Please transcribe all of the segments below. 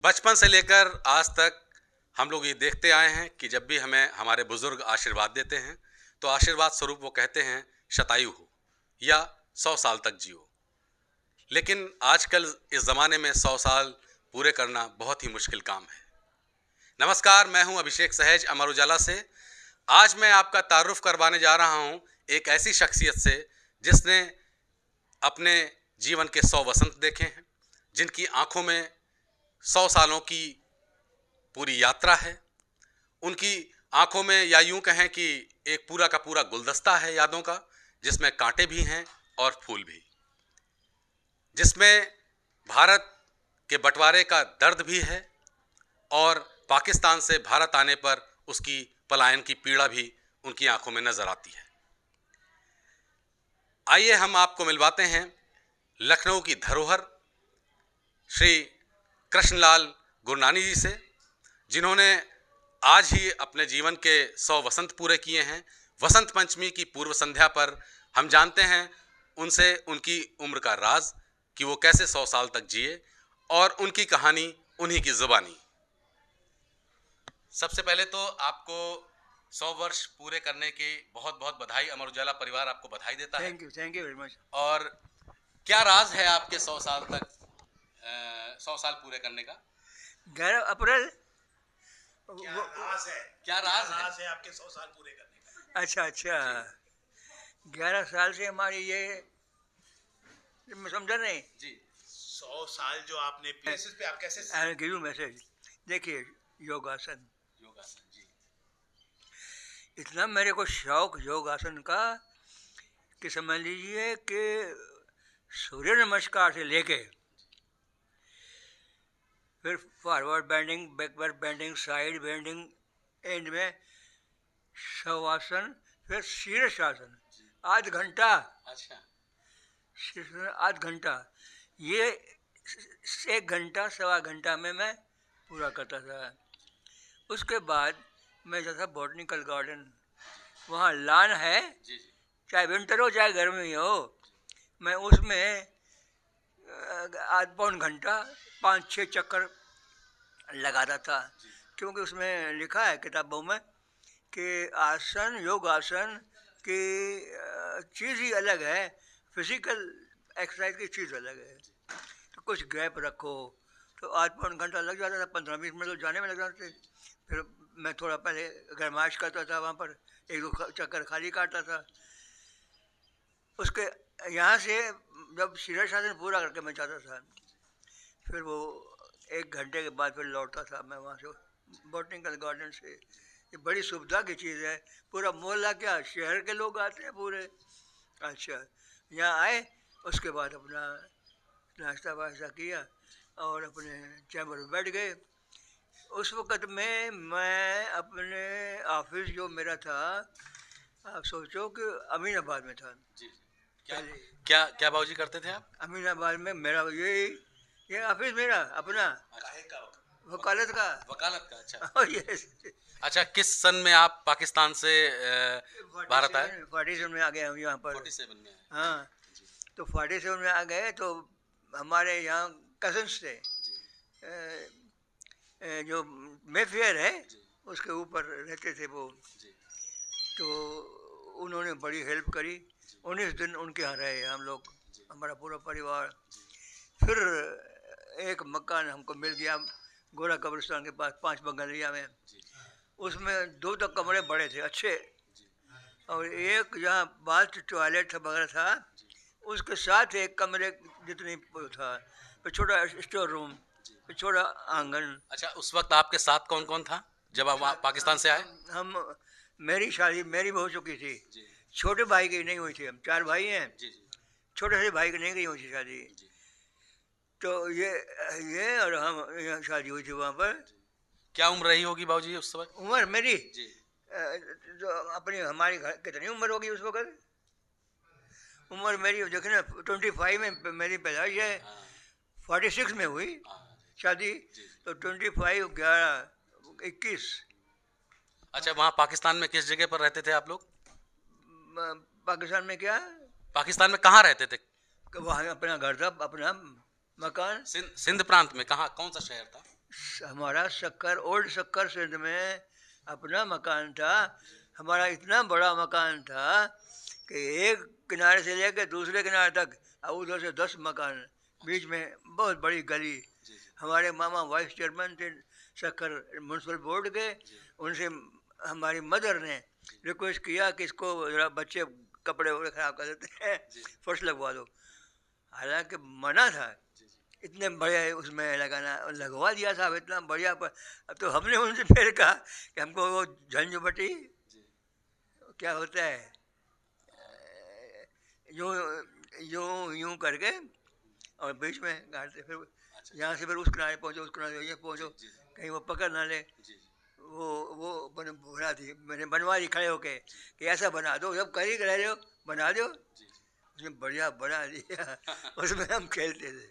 बचपन से लेकर आज तक हम लोग ये देखते आए हैं कि जब भी हमें हमारे बुजुर्ग आशीर्वाद देते हैं तो आशीर्वाद स्वरूप वो कहते हैं शतायु हो या 100 साल तक जियो। लेकिन आजकल इस ज़माने में 100 साल पूरे करना बहुत ही मुश्किल काम है। नमस्कार, मैं हूं अभिषेक सहज अमर उजाला से। आज मैं आपका तारुफ करवाने जा रहा हूं एक ऐसी शख्सियत से जिसने अपने जीवन के 100 वसंत देखे हैं, जिनकी आंखों में 100 सालों की पूरी यात्रा है। उनकी आंखों में या यूं कहें कि एक पूरा का पूरा गुलदस्ता है यादों का, जिसमें कांटे भी हैं और फूल भी, जिसमें भारत के बंटवारे का दर्द भी है और पाकिस्तान से भारत आने पर उसकी पलायन की पीड़ा भी उनकी आंखों में नजर आती है। आइए हम आपको मिलवाते हैं लखनऊ की धरोहर श्री कृष्णलाल गुरनानी जी से, जिन्होंने आज ही अपने जीवन के 100 वसंत पूरे किए हैं। वसंत पंचमी की पूर्व संध्या पर हम जानते हैं उनसे उनकी उम्र का राज कि वो कैसे 100 साल तक जिए और उनकी कहानी उन्हीं की जुबानी। सबसे पहले तो आपको 100 वर्ष पूरे करने की बहुत बहुत बधाई। अमर उजाला परिवार आपको बधाई देता है। Thank you very much. और क्या राज है आपके 100 साल तक 100 साल पूरे करने का? 11 अप्रैल। क्या राज है आपके 100 साल पूरे करने का? अच्छा 11 साल से हमारी ये मैं समझा नहीं जी। 100 साल जो आपने बेसिस पे आप कैसे गिव यू मैसेज। देखिए योगासन जी। इतना मेरे को शौक योगासन का कि समझ लीजिए कि सूर्य नमस्कार से लेके फिर forward bending, backward bending, side bending, and में शवासन, फिर शीर्षासन, आध घंटा। अच्छा। शीर्षासन आध घंटा, ये 1 घंटा सवा घंटा में मैं पूरा करता था। उसके बाद मैं जाता बॉटनिकल गार्डन, वहाँ लान है, जी जी। चाहे विंटर हो चाहे गर्मी हो, मैं उसमें आध पौन घंटा 5-6 चक्कर लगाता था। क्योंकि उसमें लिखा है किताबों में कि आसन, योग आसन की चीज़ ही अलग है, फिजिकल एक्सरसाइज की चीज़ अलग है। तो कुछ गैप रखो, तो आध पौन घंटा लग जाता था, 15-20 मिनट तो जाने में लग जाते थे। फिर मैं थोड़ा पहले गरमाइश करता था, वहाँ पर 1-2 चक्कर खाली काटता था। उसके यहाँ से जब शीर्षासन पूरा करके मैं जाता था, फिर वो 1 घंटे के बाद फिर लौटता था मैं वहाँ से बॉटनिकल गार्डन से। ये बड़ी सुविधा की चीज़ है। पूरा मोहल्ला, क्या शहर के लोग आते हैं पूरे। अच्छा, यहाँ आए, उसके बाद अपना नाश्ता वाश्ता किया और अपने चैम्बर में बैठ गए। उस वक़्त में मैं अपने ऑफिस जो मेरा था, आप सोचो कि अमीनाबाद में था। जी। क्या क्या बाबूजी करते थे आप? अमीनाबाद में मेरा ये ऑफिस मेरा अपना वकालत का। अच्छा। और ये अच्छा, किस सन में आप पाकिस्तान से भारत आए? 47 में आ गए हम यहाँ पर। 47 में आए। हाँ, तो 47 में आ गए तो हमारे यहाँ कजन्स थे। जो मेफेयर है उसके ऊपर रहते थे वो, तो उन्होंने बड़ी हेल्प करी। 19 दिन उनके यहाँ रहे हम लोग, हमारा पूरा परिवार। फिर एक मकान हमको मिल गया गोरा कब्रिस्तान के पास 5 बंगलिया में। उसमें 2 तो कमरे बड़े थे अच्छे, और एक जहाँ बाथ टॉयलेट वगैरह था, उसके साथ एक कमरे जितनी था, फिर छोटा स्टोर रूम, फिर छोटा आंगन। अच्छा, उस वक्त आपके साथ कौन कौन था जब आप पाकिस्तान से आए? हम मेरी शादी मेरी हो चुकी थी, छोटे भाई की नहीं हुई थी। हम 4 भाई हैं, छोटे से भाई की नहीं गई हुई थी शादी। तो ये और हम यहाँ शादी हुई थी वहाँ पर। क्या उम्र रही होगी बाबूजी उस समय? उम्र मेरी जी। जो अपनी हमारी घर कितनी उम्र होगी उस वक्त? उम्र मेरी देखे ना, 25 में मेरी पैदाइश है, 46 में हुई शादी, तो 25 11 21। अच्छा, वहाँ पाकिस्तान में किस जगह पर रहते थे आप लोग? पाकिस्तान में क्या? पाकिस्तान में कहाँ रहते थे? वहाँ अपना घर था, अपना मकान। सिंध प्रांत में कहाँ, कौन सा शहर था? हमारा सक्कर, ओल्ड सक्कर सिंध में अपना मकान था। हमारा इतना बड़ा मकान था कि एक किनारे से लेकर दूसरे किनारे तक, और उधर से 10 मकान, बीच में बहुत बड़ी गली। हमारे मामा वाइस चेयरमैन थे सक्कर म्यूनसिपल बोर्ड के। उनसे हमारी मदर ने रिक्वेस्ट किया कि इसको ज़रा बच्चे कपड़े वपड़े ख़राब कर देते हैं, फर्श लगवा दो। हालांकि मना था इतने बढ़िया उसमें लगाना, लगवा दिया साहब इतना बढ़िया। पर अब तो हमने उनसे फिर कहा कि हमको वो झंझपट्टी क्या होता है, यूँ यूँ यूँ करके और बीच में गाड़ते, फिर यहाँ से फिर उस किनारे पहुँचो, उस किनारे ये पहुँचो, कहीं वो पकड़ ना ले। वो बना दी मैंने, बनवा दी खड़े होके कि ऐसा बना दो, जब कर ही रहे हो बना दो। उसने बढ़िया बना दिया। उसमें हम खेलते थे।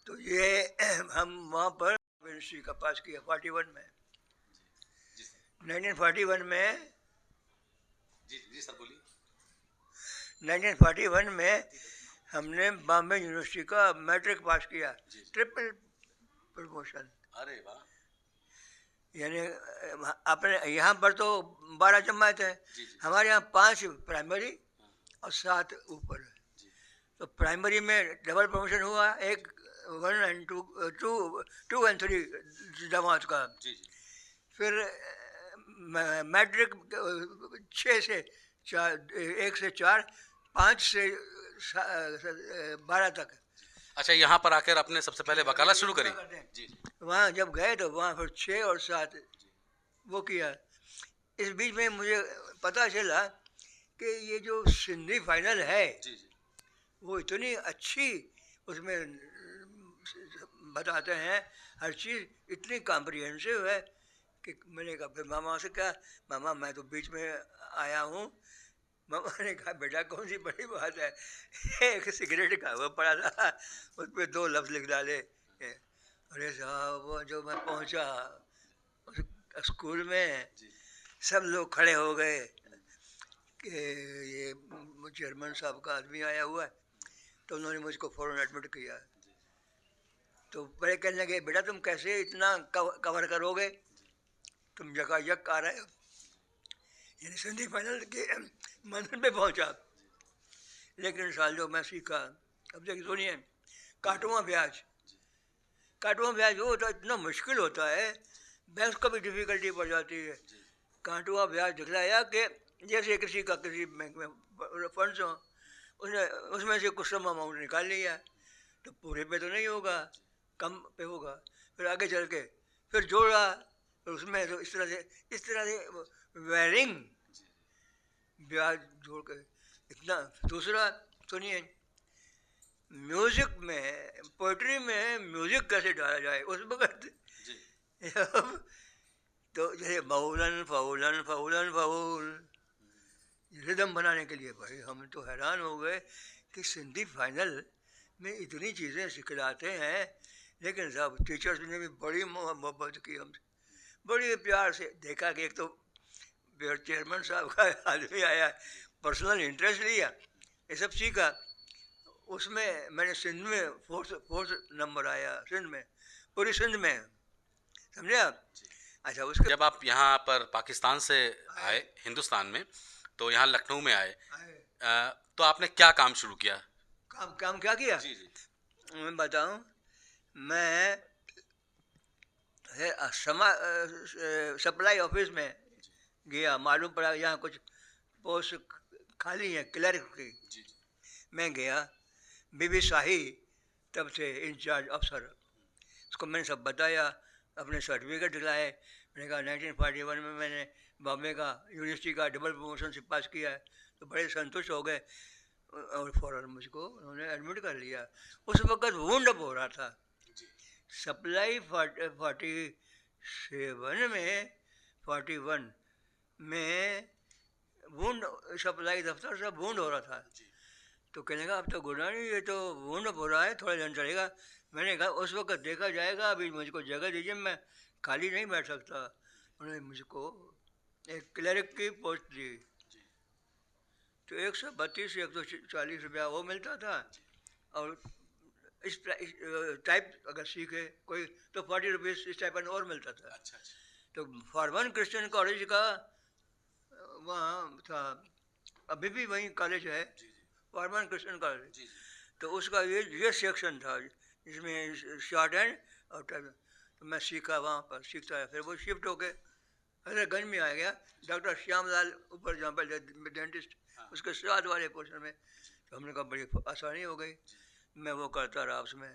तो ये हम वहाँ पर यूनिवर्सिटी का पास किया 41 में। 1941 में जी सर बोलिए। 1941 में हमने बॉम्बे यूनिवर्सिटी का मैट्रिक पास किया, ट्रिपल प्रमोशन। अरे वाह। यानी अपने यहाँ पर तो 12 जमात है, हमारे यहाँ 5 प्राइमरी और 7 ऊपर। तो प्राइमरी में डबल प्रमोशन हुआ, एक 1 and 2 and 3 जमात का। फिर मैट्रिक 6 से 4, 1 से 4, 5 से 12 तक। अच्छा, यहाँ पर आकर आपने सबसे पहले वकालत शुरू करी? जी। वहाँ जब गए तो वहाँ फिर 6 और 7 वो किया। इस बीच में मुझे पता चला कि ये जो सिंधी फाइनल है वो इतनी अच्छी उसमें बताते हैं, हर चीज़ इतनी कॉम्प्रिहेंसिव है कि मैंने कहा, फिर मामा से कहा, मामा मैं तो बीच में आया हूँ। मामा ने कहा, बेटा कौन सी बड़ी बात है, एक सिगरेट का वो पड़ा था, उस पर 2 लफ्ज़ लिख डाले। अरे साहब वो जो मैं पहुँचा उस स्कूल में, सब लोग खड़े हो गए कि ये चेयरमैन साहब का आदमी आया हुआ है। तो उन्होंने मुझको फ़ौरन एडमिट किया। तो बड़े कहने लगे, बेटा तुम कैसे इतना कवर करोगे, तुम यकायक आ रहे हो। यानी सिंधी फाइनल के मंजिल पे पहुंचा। लेकिन साल जो मैं सीखा, अब देखिए सुनिए, काटवा ब्याज। काटवा ब्याज वो तो इतना मुश्किल होता है, बैंक को भी डिफ़िकल्टी पड़ जाती है। काटवा ब्याज दिखलाया कि जैसे किसी का किसी बैंक में फंड्स हो, उसने उसमें से कुछ सम अमाउंट निकाल लिया, तो पूरे पे तो नहीं होगा, कम पे होगा। फिर आगे चल के फिर जोड़ा, फिर उसमें तो इस तरह से वेरिंग ब्याज जोड़ के इतना। दूसरा सुनिए, म्यूज़िक में, पोइट्री में म्यूज़िक कैसे डाला जाए उस वक्त। तो जैसे बाउलन फाउलन फाउलन फाउल, रिदम बनाने के लिए भाई हम तो हैरान हो गए कि सिंधी फाइनल में इतनी चीज़ें सिखलाते हैं। लेकिन साहब टीचर्स ने भी बड़ी मोहब्बत की हमसे, बड़ी प्यार से देखा कि एक तो चेयरमैन साहब का आदमी आया, पर्सनल इंटरेस्ट लिया, ये सब सीखा। उसमें मैंने सिंध में फोर्थ नंबर आया, सिंध में, पूरी सिंध में, समझे आप। अच्छा, उसके जब आप यहाँ पर पाकिस्तान से आए हिंदुस्तान में, तो यहाँ लखनऊ में आए, तो आपने क्या काम शुरू किया? काम क्या किया? जी। मैं बताऊं, मैं सप्लाई ऑफिस में गया, मालूम पड़ा यहाँ कुछ पोस्ट खाली है क्लर्क की। मैं गया, बीबी शाही तब से इंचार्ज अफसर, उसको मैंने सब बताया, अपने सर्टिफिकेट दिलाए। मैंने कहा 1941 में मैंने बॉम्बे का यूनिवर्सिटी का डबल प्रमोशन से पास किया है। तो बड़े संतुष्ट हो गए और फ़ौरन मुझको उन्होंने एडमिट कर लिया। उस वक़्त वुंड अप हो रहा था। सप्लाई 47 में, 41 में वुंड, सप्लाई दफ्तर सब वुंड हो रहा था। तो कहने का, अब तो गुना नहीं, ये तो वुंड अप हो रहा है, थोड़ा दिन चलेगा। मैंने कहा उस वक्त देखा जाएगा, अभी मुझको जगह दीजिए, मैं खाली नहीं बैठ सकता। उन्होंने मुझको एक क्लर्क की पोस्ट दी। तो 132 से 140 रुपया वो मिलता था, और इस टाइप अगर सीखे कोई तो 40 रुपीज़ स्टाइपेंड और मिलता था। अच्छा अच्छा। तो फॉरमन क्रिश्चियन कॉलेज का वहाँ था, अभी भी वहीं कॉलेज है, जी जी फॉरमन क्रिश्चियन कॉलेज। जी जी। तो उसका ये सेक्शन था जिसमें शॉर्ट हैंड और टाइप। तो मैं सीखा वहाँ पर, सीखता है, फिर वो शिफ्ट हो गए हजरतगंज में आ गया, डॉक्टर श्यामलाल ऊपर जहाँ पर डेंटिस्ट, हाँ उसके साथ वाले पोर्शन में। तो हमने कहा बड़ी आसानी हो गई, मैं वो करता रहा उसमें।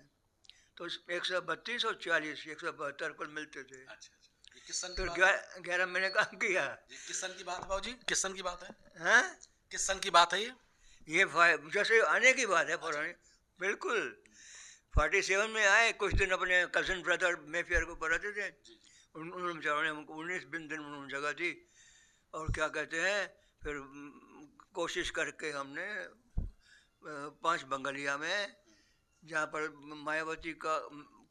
तो 132 और 40, 172 कुल मिलते थे। अच्छा अच्छा। ये किस सन की तो बात है? 11 महीने काम किया। ये किस सन की बात है बाबूजी? किस सन की बात है? हैं? किस सन की बात है ये? ये जैसे आने की बात है पुरानी, बिल्कुल। 47 में आए, कुछ दिन अपने कज़न ब्रदर मेफेयर को पढ़ाते थे। उन्होंने बेचारों ने हमको 19 दिन उन्होंने जगह दी, और क्या कहते हैं, फिर कोशिश करके हमने 5 बंगलिया में, जहाँ पर मायावती का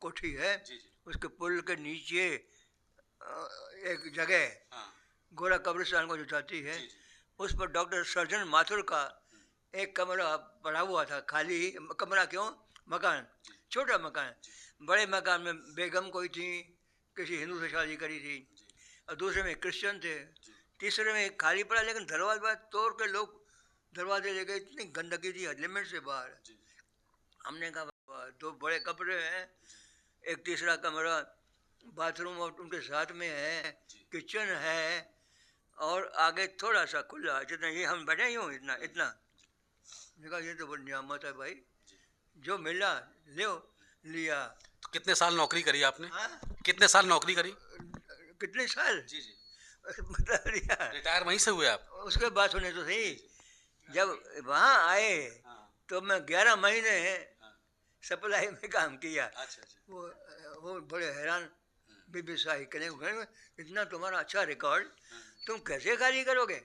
कोठी है, जी जी। उसके पुल के नीचे एक जगह हाँ गोरा कब्रिस्तान को जो जाती है, जी जी। उस पर डॉक्टर सर्जन माथुर का एक कमरा पड़ा हुआ था खाली। कमरा क्यों, मकान, छोटा मकान। बड़े मकान में बेगम कोई थी, किसी हिंदू से शादी करी थी, और दूसरे में क्रिश्चियन थे, तीसरे में खाली पड़ा, लेकिन दरवाजा तोड़ के लोग दरवाजे ले गए, इतनी गंदगी थी लिमिट से बाहर। हमने कहा 2 बड़े कमरे हैं, एक तीसरा कमरा बाथरूम और उनके साथ में है, किचन है, और आगे थोड़ा सा खुला, जितना ये हम बैठे ही हूँ, इतना इतना। देखा ये तो बड़ी नियामत है भाई, जो मिला ले लिया। तो कितने साल नौकरी करी आपने? हाँ? कितने साल नौकरी करी? कितने साल? जी जी। बता दिया। रिटायर वहीं से हुए आप? उसके बाद सुने तो सही, जब वहाँ आए तो मैं 11 महीने सप्लाई में काम किया। अच्छा अच्छा। वो बड़े हैरान, बीबी साही कहने इतना तुम्हारा अच्छा रिकॉर्ड, तुम कैसे खाली करोगे,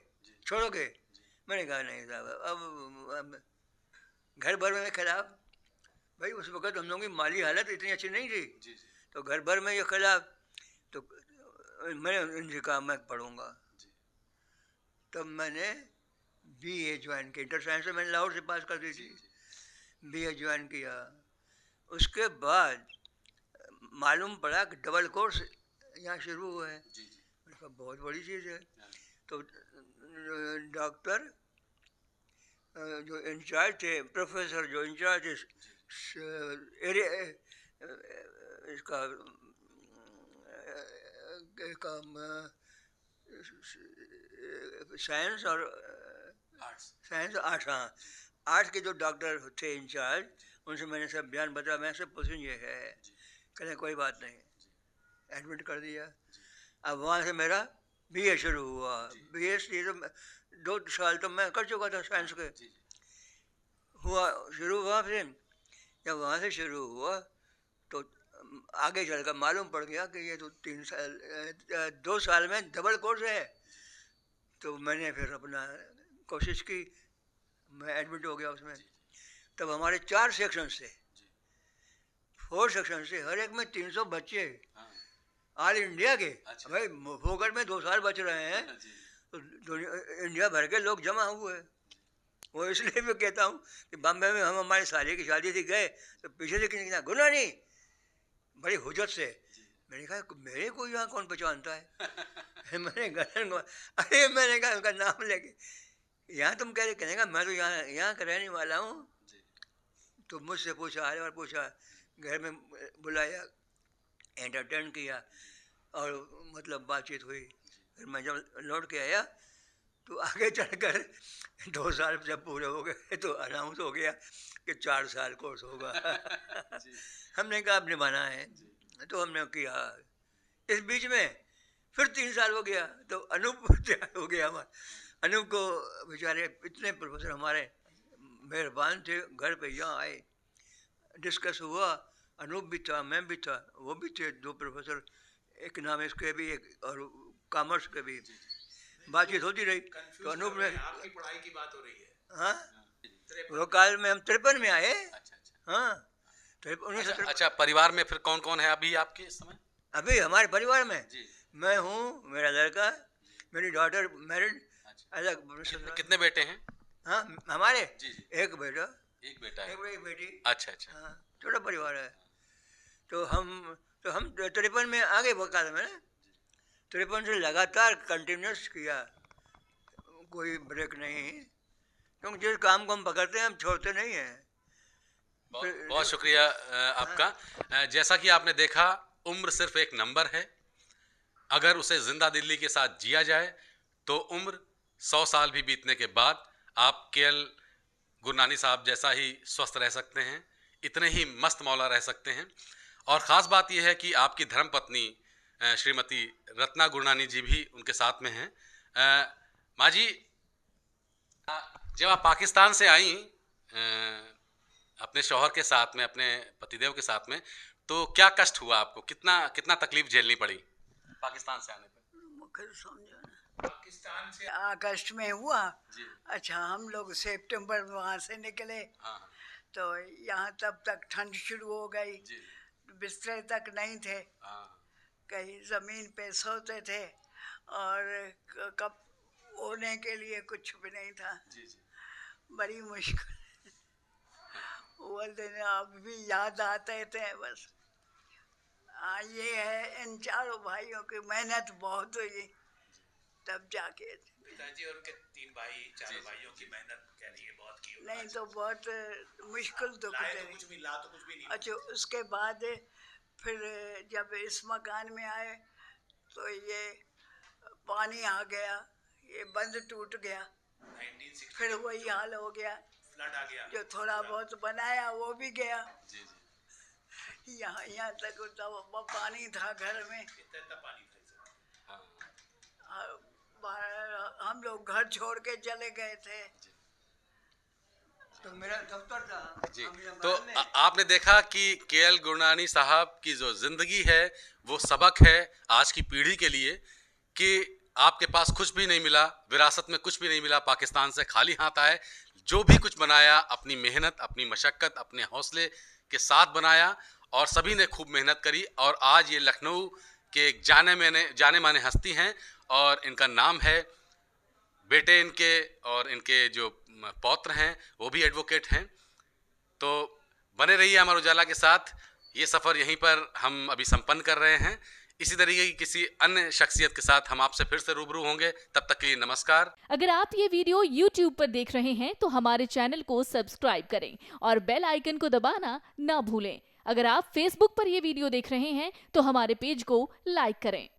छोड़ोगे? मैंने कहा नहीं साहब, अब घर भर में खिलाफ, भाई उस वक्त हम लोगों की माली हालत इतनी अच्छी नहीं थी, तो घर भर में ये खिलाफ। तो मैंने उनसे कहा मैं पढ़ूँगा। तब मैंने BA ज्वाइन किया, इंटर साइंस में मैंने लाहौर से पास कर दी थी, BA ज्वाइन किया। उसके बाद मालूम पड़ा कि डबल कोर्स यहाँ शुरू हुआ है। मैंने कहा बहुत बड़ी चीज़ है। तो डॉक्टर जो इंचार्ज थे, प्रोफेसर जो इंचार्ज थे एरिया इसका साइंस और आर्ट्स, हाँ, आर्ट्स के जो डॉक्टर थे इंचार्ज, उनसे मैंने सब बयान बताया, मैं सब पूछूँ ये है, कहने कोई बात नहीं, एडमिट कर दिया। अब वहाँ से मेरा BA शुरू हुआ। BA तो 2 साल तो मैं कर चुका था साइंस के, शुरू हुआ। फिर जब वहाँ से शुरू हुआ तो आगे चलकर मालूम पड़ गया कि ये तो 2 साल में डबल कोर्स है। तो मैंने फिर अपना कोशिश की, मैं एडमिट हो गया उसमें। तब हमारे 4 सेक्शन थे, 4 सेक्शन से, हर एक में 300 बच्चे, ऑल इंडिया के। भाई फोकर में 2 साल बच रहे हैं, तो इंडिया भर के लोग जमा हुए। वो इसलिए मैं कहता हूँ कि बम्बई में हम हमारे साले की शादी थी गए, तो पीछे से किसी गुना नहीं, बड़ी हुज्जत से। मैंने कहा मेरे को यहाँ कौन पहचानता है? मैंने कहा अरे, मैंने कहा उनका नाम लेके, यहाँ तुम कह रहे, कहने का मैं तो यहाँ का रहने वाला हूँ। तो मुझसे पूछा, हर बार पूछा, घर में बुलाया, एंटरटेन किया, और मतलब बातचीत हुई। फिर मैं जब लौट के आया तो आगे चलकर 2 साल जब पूरे हो गए तो अनाउंस हो गया कि 4 साल कोर्स होगा। हमने कहा अब निभाना है, तो हमने किया। इस बीच में फिर 3 साल हो गया, तो अनूप हो गया हमारा। अनूप को बेचारे इतने प्रोफेसर हमारे मेहरबान थे, घर पे यहाँ आए, डिस्कस हुआ। अनूप भी था, मैं भी था, वो भी थे, 2 प्रोफेसर, इकोनॉमिक्स के भी एक और कॉमर्स के भी। बातचीत होती रही। तो अनूप ने, आपकी पढ़ाई की बात हो रही है। हाँ, वो काल में हम 53 में आए। हाँ, 1953। अच्छा, परिवार में फिर कौन कौन है अभी आपके इस समय? अभी हमारे परिवार में मैं हूँ, मेरा लड़का, मेरी डॉटर मैरिड, अलग। कितने बेटे हैं? हाँ, हमारे जी। एक बेटा, एक बेटा है, एक बेटी। अच्छा अच्छा। हाँ। छोटा परिवार है। तो हम 53 में आ गए बकायदा मैंने 53 से लगातार कंटिन्यूस किया, कोई ब्रेक नहीं, क्योंकि जिस काम को हम पकड़ते हैं हम छोड़ते नहीं हैं। बहुत शुक्रिया आपका। जैसा कि आपने देखा, उम्र सिर्फ एक नंबर है। अगर उसे जिंदा दिल्ली के साथ जिया जाए तो उम्र 100 साल भी बीतने के बाद आप केएल गुरनानी साहब जैसा ही स्वस्थ रह सकते हैं, इतने ही मस्त मौला रह सकते हैं। और ख़ास बात यह है कि आपकी धर्मपत्नी श्रीमती रत्ना गुरनानी जी भी उनके साथ में हैं। माँ जी, जब आप पाकिस्तान से आई अपने शौहर के साथ में, अपने पतिदेव के साथ में, तो क्या कष्ट हुआ आपको? कितना तकलीफ झेलनी पड़ी पाकिस्तान से आने पर? पाकिस्तान से अगस्त में हुआ। अच्छा, हम लोग सितंबर में वहाँ से निकले। हाँ, तो यहाँ तब तक ठंड शुरू हो गई, जी, बिस्तर तक नहीं थे, हाँ, कहीं ज़मीन पे सोते थे और कब ओढ़ने के लिए कुछ भी नहीं था। जी, जी, बड़ी मुश्किल वो दिन अब भी याद आते थे बस। ये है, इन चारों भाइयों की मेहनत बहुत हुई तब जाके। पिताजी और उनके 3 भाई, चारों भाइयों की मेहनत कह रही है बहुत की। नहीं तो बहुत मुश्किल दुख लाए तो थे। कुछ भी, ला तो कुछ भी नहीं। अच्छा, उसके बाद फिर जब इस मकान में आए तो ये पानी आ गया, ये बंद टूट गया, 1960 फिर वही हाल हो गया। फ्लड आ गया। जो थोड़ा बहुत बनाया वो भी गया। जी, जी, यहाँ तक तो पानी था घर में। इतना पानी था इस समय। हाँ, हम लोग घर छोड़ के चले गए थे। तो मेरा दफ्तर था जी। अमीरा तो महल में। आपने देखा कि केएल गुरनानी साहब की जो जिंदगी है वो सबक है आज की पीढ़ी के लिए कि आपके पास कुछ भी नहीं मिला, विरासत में कुछ भी नहीं मिला, पाकिस्तान से खाली हाथ आए। जो भी कुछ बनाया अपनी मेहनत, अपनी मशक्क़त, अपने हौसले के साथ बनाया और सभी ने खूब मेहनत करी। और आज ये लखनऊ के एक जाने माने हस्ती हैं और इनका नाम है, बेटे इनके और इनके जो पौत्र हैं वो भी एडवोकेट हैं। तो बने रहिए अमर उजाला के साथ। ये सफ़र यहीं पर हम अभी संपन्न कर रहे हैं। इसी तरीके की किसी अन्य शख्सियत के साथ हम आपसे फिर से रूबरू होंगे। तब तक के लिए नमस्कार। अगर आप ये वीडियो YouTube पर देख रहे हैं तो हमारे चैनल को सब्सक्राइब करें और बेल आइकन को दबाना ना भूलें। अगर आप Facebook पर ये वीडियो देख रहे हैं तो हमारे पेज को लाइक करें।